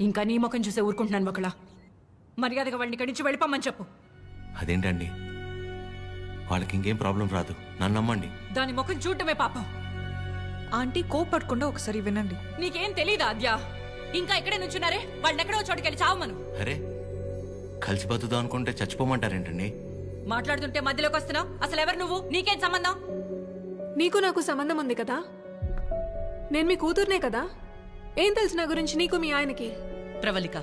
ఇంకా నీ ముఖం చూసే ఊరుకుంటున్నాను ఒకలా. మర్యాదగా వాళ్ళని ఇక్కడి నుంచి వెళ్ళిపోమని చెప్పు. అదేంటండి, వాళ్ళకి ఇంకేం ప్రాబ్లం రాదు, నన్ను నమ్మండి. దాని ముఖం చూడటమే పాపం. ఆంటీ కోపడకుండా ఒకసారి వినండి. నీకేం తెలీదా ఆద్య? ఇంకా ఇక్కడే నుంచున్నారే, వాళ్ళని ఎక్కడో చోటుకెళ్ళి చావమను. అరే, కలిసి బతుకుదాం అనుకుంటే చచ్చిపోమంటారేంటండి? మాట్లాడుతుంటే మధ్యలోకి వస్తున్నావు. అసలు ఎవరు నువ్వు? నీకేం సంబంధం? నీకు నాకు సంబంధం ఉంది కదా. నేను మీ కూతుర్నే కదా. ఏం తెలుసు నా గురించి నీకు మీ ఆయనకి? ప్రవళిక,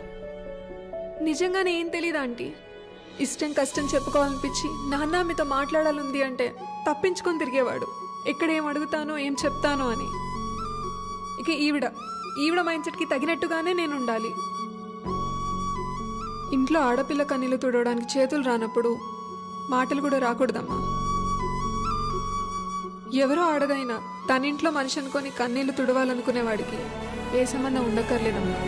నిజంగానే ఏం తెలీదా ఆంటీ? ఇష్టం కష్టం చెప్పుకోవాలనిపించి నాన్న మీతో మాట్లాడాలంది అంటే తప్పించుకొని తిరిగేవాడు. ఎక్కడ ఏం అడుగుతానో ఏం చెప్తానో అని. ఇక ఈవిడ మైండ్ సెట్కి తగినట్టుగానే నేను ఉండాలి. ఇంట్లో ఆడపిల్ల కన్నీళ్లు తుడవడానికి చేతులు రానప్పుడు మాటలు కూడా రాకూడదమ్మా. ఎవరో ఆడదైనా తన ఇంట్లో మనిషి అనుకొని కన్నీళ్లు తుడవాలనుకునేవాడికి ఏ సంబంధం ఉండక్కర్లేదమ్మా.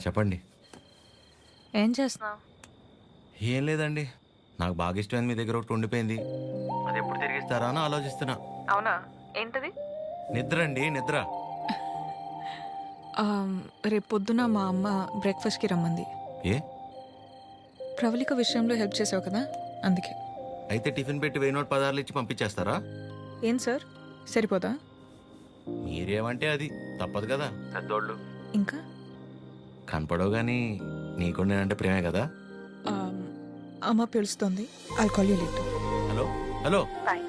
చెప్పండి. ఏం చేస్తున్నావు? ఏం లేదండి, నాకు బాగా ఇష్టమైంది మీ దగ్గర ఒకటి ఉండిపోయింది. అది ఎప్పుడు తిరిగిస్తారా అని ఆలోచిస్తున్నా. అవునా, ఏంటది? నిద్ర అండి, నిద్ర. రేపు పొద్దున మా అమ్మ బ్రేక్ఫాస్ట్కి రమ్మంది. ఏ? ప్రవళిక విషయంలో హెల్ప్ చేసావు కదా, అందుకే. అయితే టిఫిన్ పెట్టి 1000 నోట్ పదార్లు ఇచ్చి పంపించేస్తారా? ఏం సార్, సరిపోదా? మీరేమంటే అది తప్పదు కదా, పెద్దోళ్ళు. ఇంకా కనపడవు కానీ నీకు నేనంటే ప్రేమే కదా. అమ్మ పిలుస్తుంది, I'll call you later. Hello hello. Bye.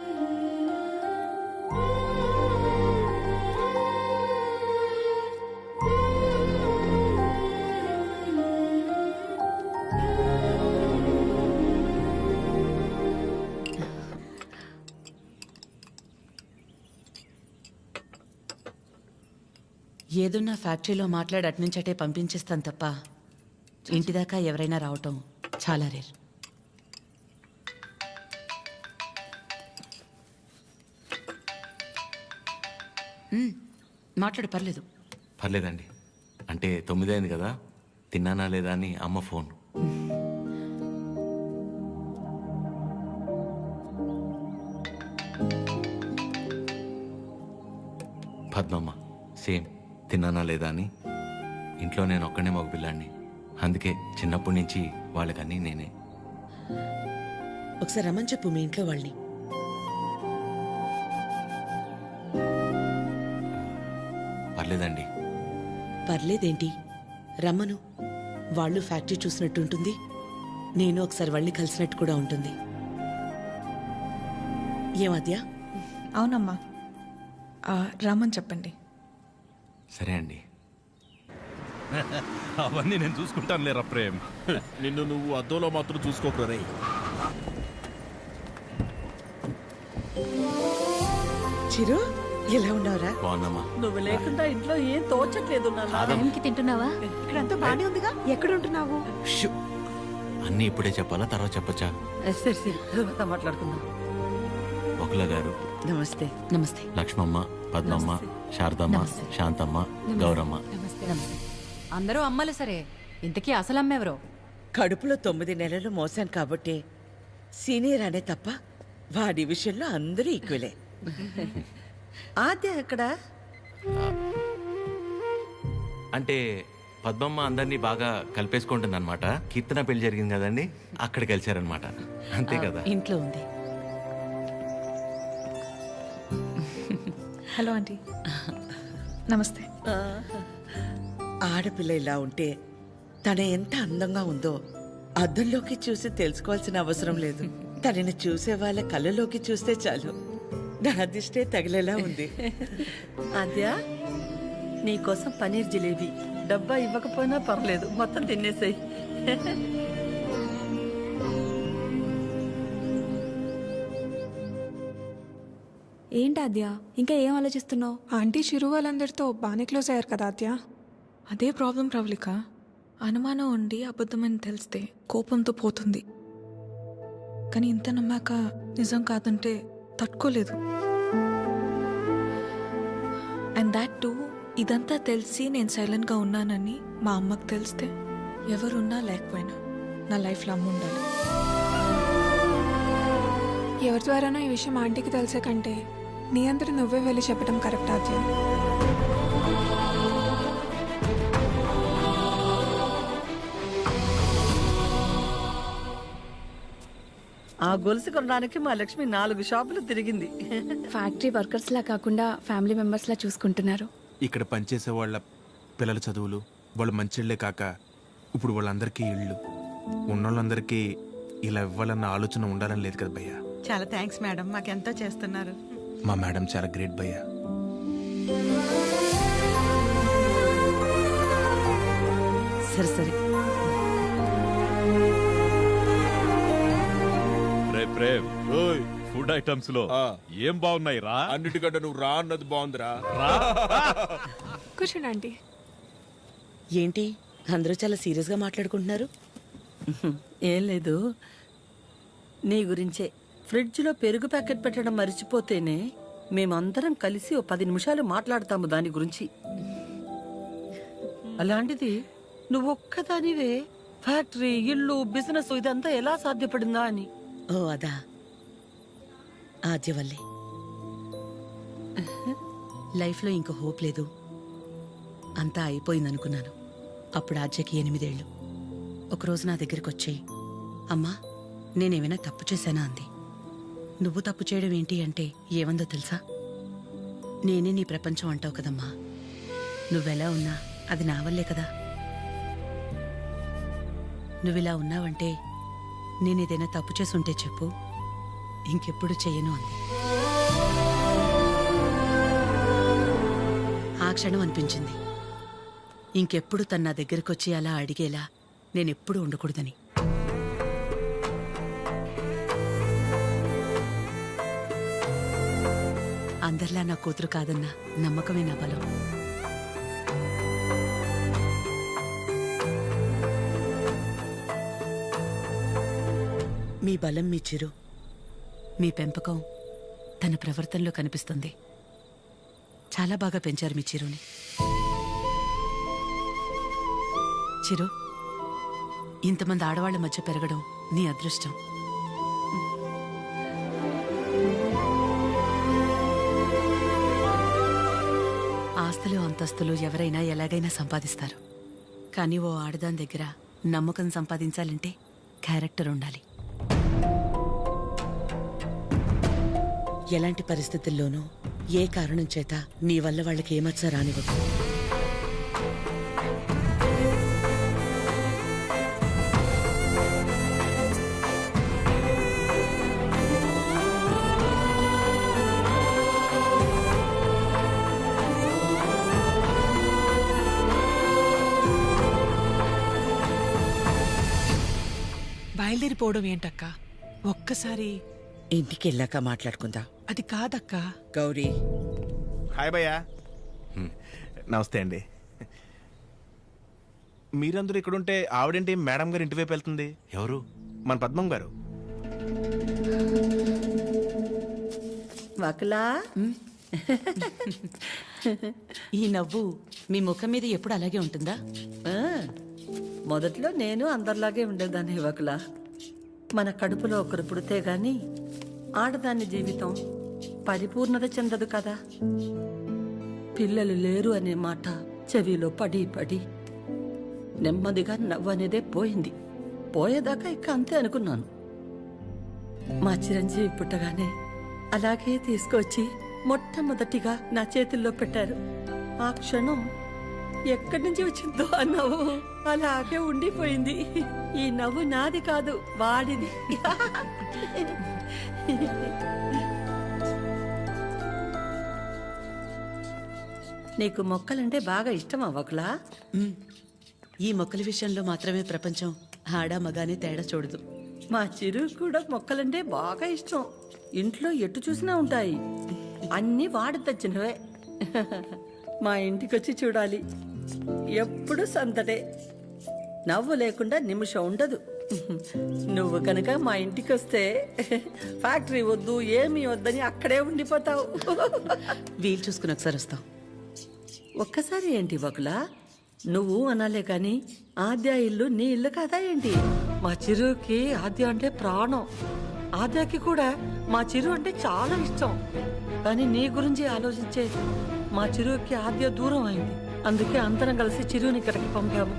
ఏదున్నా ఫ్యాక్టరీలో మాట్లాడి అట్నుంచటే పంపించేస్తాను తప్ప ఇంటిదాకా ఎవరైనా రావటం చాలా రేర్. మాట్లాడు, పర్లేదు. పర్లేదండి, అంటే 9 అయింది కదా, తిన్నానా లేదా అని అమ్మ ఫోన్. పద్మమ్మ సేమ్, తిన్నానా లేదా అని. ఇంట్లో నేను ఒక్కనే మగపిల్లాడిని, అందుకే చిన్నప్పటి నుంచి వాళ్ళకన్నీ నేనే. ఒకసారి రమ్మని చెప్పు మీ ఇంట్లో వాళ్ళని. పర్లేదండి. పర్లేదేంటి, రమ్మను. వాళ్ళు ఫ్యాక్టరీ చూసినట్టు ఉంటుంది, నేను ఒకసారి వాళ్ళని కలిసినట్టు కూడా ఉంటుంది. ఏమద్యా? అవునమ్మా, రమ్మని చెప్పండి. సరే అండి. అవన్నీ నేను చూసుకుంటాను లేరా ప్రేమ్. నిన్ను నువ్వు అద్దంలో మాత్రం చూసుకోకరే. చిరు, ఎలా ఉన్నావురా? బాగున్నామా? నువ్వు లేకుండా ఇంట్లో ఏం తోచట్లేదు. తింటున్నావా? ఇక్కడంతా బానే ఉందిగా. ఎక్కడ ఉంటున్నావు? అన్నీ ఇప్పుడే చెప్పాలా, తర్వాత చెప్పచ్చా? సరే సరే, తర్వాత మాట్లాడుకుందాం. బకుల గారు నమస్తే. నమస్తే. లక్ష్మమ్మ, పద్మమ్మ, శారదమ్మ, శాంతమ్మ, గౌరమ్మ. అందరూ అమ్మలు సరే, ఇంతకీ అసలు అమ్మెవరో? కడుపులో 9 నెలలు మోసాను కాబట్టి సీనియర్ అనే తప్ప వాడి విషయంలో అందరూ ఈక్వలే. ఆద్య ఎక్కడ? అంటే పద్మమ్మ అందరినీ బాగా కలిపేసుకుంటుంది అనమాట. కీర్తన పెళ్లి జరిగింది కదండి, అక్కడ కలిశారనమాట. అంతే కదా. ఇంట్లో ఉంది. Hello aunty. నమస్తే. ఆడపిల్ల ఇలా ఉంటే తన ఎంత అందంగా ఉందో అద్దంలోకి చూసి తెలుసుకోవాల్సిన అవసరం లేదు. తనని చూసే వాళ్ళ కళ్ళలోకి చూస్తే చాలు. నా దిష్టే తగిలేలా ఉంది. ఆద్య, నీకోసం పనీర్ జిలేబీ. డబ్బా ఇవ్వకపోయినా పర్లేదు, మొత్తం తినేసాయి. ఏంటి ఆద్య, ఇంకా ఏం ఆలోచిస్తున్నావు? ఆంటీ చిరు వాళ్ళందరితో బాగానే క్లోజ్ అయ్యారు కదా ఆద్య. అదే ప్రాబ్లం ప్రవళిక. అనుమానం ఉండి అబద్ధమని తెలిస్తే కోపంతో పోతుంది. కానీ ఇంత నమ్మాక నిజం కాదంటే తట్టుకోలేదు. అండ్ దాట్ టూ, ఇదంతా తెలిసి నేను సైలెంట్గా ఉన్నానని మా అమ్మకు తెలిస్తే ఎవరున్నా లేకపోయినా నా లైఫ్లో అమ్మ ఉండాలి. ఎవరి ద్వారానో ఈ విషయం ఆంటీకి తెలిసే కంటే నీ అందరూ నువ్వే వెళ్ళి చెప్పడం కరెక్ట్ ఆద్య. ఆ గొలుసు కొనడానికి మా లక్ష్మి 4 షాపులు తిరిగింది. ఫ్యాక్టరీ వర్కర్స్ లా కాకుండా ఫ్యామిలీ మెంబర్స్ లా చూసుకుంటున్నారు. ఇక్కడ పనిచేసే వాళ్ళ పిల్లల చదువులు వాళ్ళు మంచిళ్లే కాక ఇప్పుడు వాళ్ళందరికీ ఇళ్ళు ఉన్నోళ్ళందరికీ ఇలా ఇవ్వాలన్న ఆలోచన ఉండాలని లేదు కదా భయ్యా. చాలా థ్యాంక్స్ మేడం, మాకెంతో చేస్తున్నారు. మా మేడం చాలా గ్రేట్ భయ్యా. సరే సరే, రే ప్రేమ్, ఫుడ్ ఐటమ్స్ లో ఏం బాగున్నాయి రా? అన్నిటికంటే నువ్వు రా అన్నది బాగుందిరా. కూర్చోండి ఆంటీ. ఏంటి అందరూ చాలా సీరియస్గా మాట్లాడుకుంటున్నారు? ఏం లేదు, నీ గురించే. ఫ్రిడ్జ్లో పెరుగు ప్యాకెట్ పెట్టడం మర్చిపోతేనే మేమందరం కలిసి ఓ 10 నిమిషాలు మాట్లాడతాము దాని గురించి. అలాంటిది నువ్వు ఒక్కదానివే ఫ్యాక్టరీ, ఇల్లు, బిజినెస్ ఇదంతా ఎలా సాధ్యపడిందా అని. ఓ అదా, ఆద్య వల్లే. లైఫ్లో ఇంక హోప్ లేదు, అంతా అయిపోయిందనుకున్నాను. అప్పుడు ఆద్యకి 8 ఏళ్ళు. ఒకరోజు నా దగ్గరికి వచ్చి, అమ్మా నేనేమైనా తప్పు చేశానా అంది. నువ్వు తప్పు చేయడం ఏంటి అంటే ఏమందో తెలుసా? నేనే నీ ప్రపంచం అంటావు కదమ్మా, నువ్వెలా ఉన్నా అది నా వల్లే కదా. నువ్విలా ఉన్నావంటే నేనేదైనా తప్పు చేసుంటే చెప్పు, ఇంకెప్పుడు చెయ్యను అంది. ఆ క్షణం అనిపించింది ఇంకెప్పుడు తన నా దగ్గరకు వచ్చి అలా అడిగేలా నేనెప్పుడు ఉండకూడదని. అందరిలా నా కూతురు కాదన్న నమ్మకమే నా బలం. మీ బలం మీ చిరు, మీ పెంపకం తన ప్రవర్తనలో కనిపిస్తుంది. చాలా బాగా పెంచారు మీ చిరుని. చిరు, ఇంతమంది ఆడవాళ్ల మధ్య పెరగడం నీ అదృష్టం. ఆస్తులు అంతస్తులు ఎవరైనా ఎలాగైనా సంపాదిస్తారు, కానీ ఓ ఆడదాని దగ్గర నమ్మకం సంపాదించాలంటే క్యారెక్టర్ ఉండాలి. ఎలాంటి పరిస్థితుల్లోనూ ఏ కారణం చేత నీ వల్ల వాళ్ళకి ఏమచ్చా రానివ్వదు. బయలుదేరిపోవడం ఏంటక్క? ఒక్కసారి ఇంటికి వెళ్ళాక మాట్లాడుకుందాం. అది కాదక్క. గౌరీ, హాయ్ భయ్యా. నమస్తే అండి. మీరందరూ ఇక్కడుంటే ఆవిడేంటి మేడం గారు ఇంటి వైపు వెళ్తుంది? ఎవరు? మన పద్మం గారు. వకలా, ఈ నవ్వు మీ ముఖం మీద ఎప్పుడు అలాగే ఉంటుందా? మొదట్లో నేను అందరిలాగే ఉండేదాన్ని వకలా. మన కడుపులో ఒకరు పుడితే గాని ఆడదాని జీవితం పరిపూర్ణత చెందదు కదా. పిల్లలు లేరు అనే మాట చెవిలో పడి పడి నెమ్మదిగా నవ్వు అనేదే పోయింది. పోయేదాకా ఇక అంతే అనుకున్నాను. మా చిరంజీవి పుట్టగానే అలాగే తీసుకొచ్చి మొట్టమొదటిగా నా చేతుల్లో పెట్టారు. ఆ క్షణం ఎక్కడి నుంచి వచ్చిందో ఆ నవ్వు అలాగే ఉండిపోయింది. ఈ నవ్వు నాది కాదు, వాడిది. నీకు మొక్కలంటే బాగా ఇష్టమా వకులా? ఈ మొక్కల విషయంలో మాత్రమే ప్రపంచం ఆడా మగానే తేడా చూడదు. మా చిరు కూడా మొక్కలంటే బాగా ఇష్టం. ఇంట్లో ఎటు చూసినా ఉంటాయి. అన్నీ వాడి తెచ్చినవే. మా ఇంటికొచ్చి చూడాలి, ఎప్పుడు సందడే. నవ్వు లేకుండా నిమిషం ఉండదు. నువ్వు కనుక మా ఇంటికి వస్తే ఫ్యాక్టరీ వద్దు ఏమీ వద్దని అక్కడే ఉండిపోతావు. వీలు చూసుకుని ఒకసారి వస్తాం. ఒక్కసారి ఏంటి వకులా, నువ్వు అనాలే కానీ ఆద్య ఇల్లు నీ ఇల్లు కాదా ఏంటి? మా చిరుకి ఆద్య అంటే ప్రాణం. ఆద్యకి కూడా మా చిరు అంటే చాలా ఇష్టం. కానీ నీ గురించి ఆలోచించే మా చిరుకి ఆద్య దూరం అయింది. అందుకే అందరం కలిసి చిరుని ఇక్కడికి పంపాము.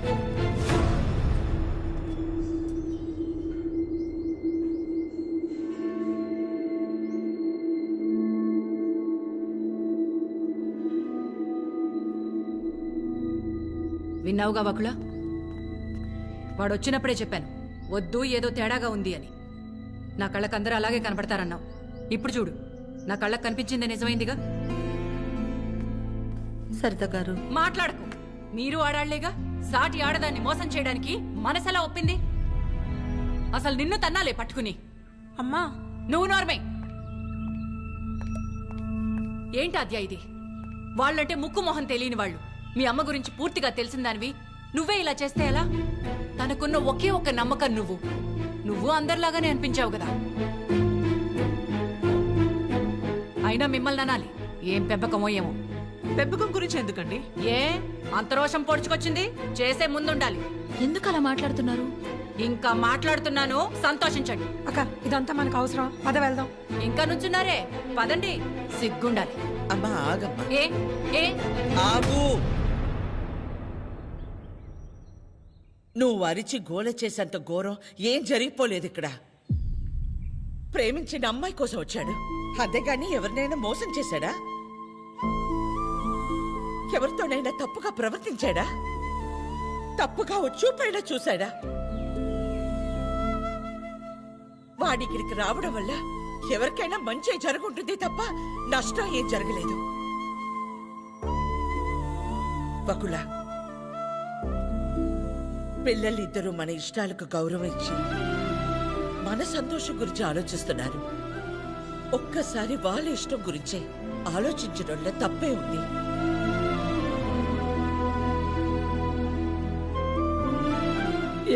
విన్నావుగా వకుల, వాడు వచ్చినప్పుడే చెప్పాను వద్దు, ఏదో తేడాగా ఉంది అని. నా కళ్ళకు అందరూ అలాగే కనపడతారన్నావు. ఇప్పుడు చూడు, నా కళ్ళకు కనిపించింది నిజమైందిగా. సరిత గారు మాట్లాడకు. మీరు ఆడాళ్లేగా. సాటి ఆడదాన్ని మోసం చేయడానికి మనసెలా ఒప్పింది? అసలు నిన్ను తన్నాలే పట్టుకుని. అమ్మా, నువ్వు నోర్మై. ఏంటి అద్యా ఇది? వాళ్ళంటే ముక్కు మొహం తెలియని వాళ్ళు. మీ అమ్మ గురించి పూర్తిగా తెలిసిందానివి నువ్వే ఇలా చేస్తే ఎలా? తనకున్న ఒకే ఒక్క నమ్మకం నువ్వు అందరిలాగానే అనిపించావు కదా. అయినా మిమ్మల్ని అనాలి. ఏం పెంపకమో ఏమో. పెంపకం గురించి ఎందుకండి? ఏ అంత రోషం పొడుచుకొచ్చింది? చేసే ముందుండాలి. ఎందుకు అలా మాట్లాడుతున్నారు? ఇంకా మాట్లాడుతున్నాను, సంతోషించండి. అక్క ఇదంతా మనకు అవసరం, పద వెళ్దాం. ఇంకా నుంచున్నారే, పదండి. సిగ్గుండాలి. అమ్మా ఆగమ్మా, ఏ ఏ ఆగు. నువ్వు అరిచి గోల చేసేంత ఘోరం ఏం జరిగిపోలేదు ఇక్కడ. ప్రేమించిన అమ్మాయి కోసం వచ్చాడు, అంతేగాని ఎవరినైనా మోసం చేశాడా? ఎవరితోనైనా తప్పుగా ప్రవర్తించాడా? తప్పుగా చూపైనా చూశాడా? వాడికిడికి రావడం వల్ల ఎవరికైనా మంచి జరుగుంటుంది తప్ప నష్టం ఏం జరగలేదు. వకుల, పిల్లలిద్దరూ మన ఇష్టాలకు గౌరవం ఇచ్చి మన సంతోషం గురించి ఆలోచిస్తున్నారు. ఒక్కసారి వాళ్ళ ఇష్టం గురించే ఆలోచించడంలో తప్పే ఉంది.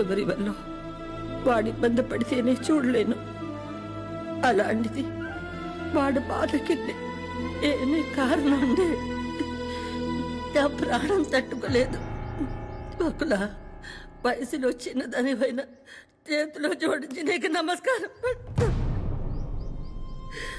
ఎవరి వల్ల వాడి ఇబ్బంది పడితేనే చూడలేను. అలాంటిది వాడు బాధకి ఏమీ కారణం ఉండే నా ప్రాణం తట్టుకోలేదు. ఒకలా వయసులో చిన్నదానివైనా చేతిలో జోడించి నీకు నమస్కారం.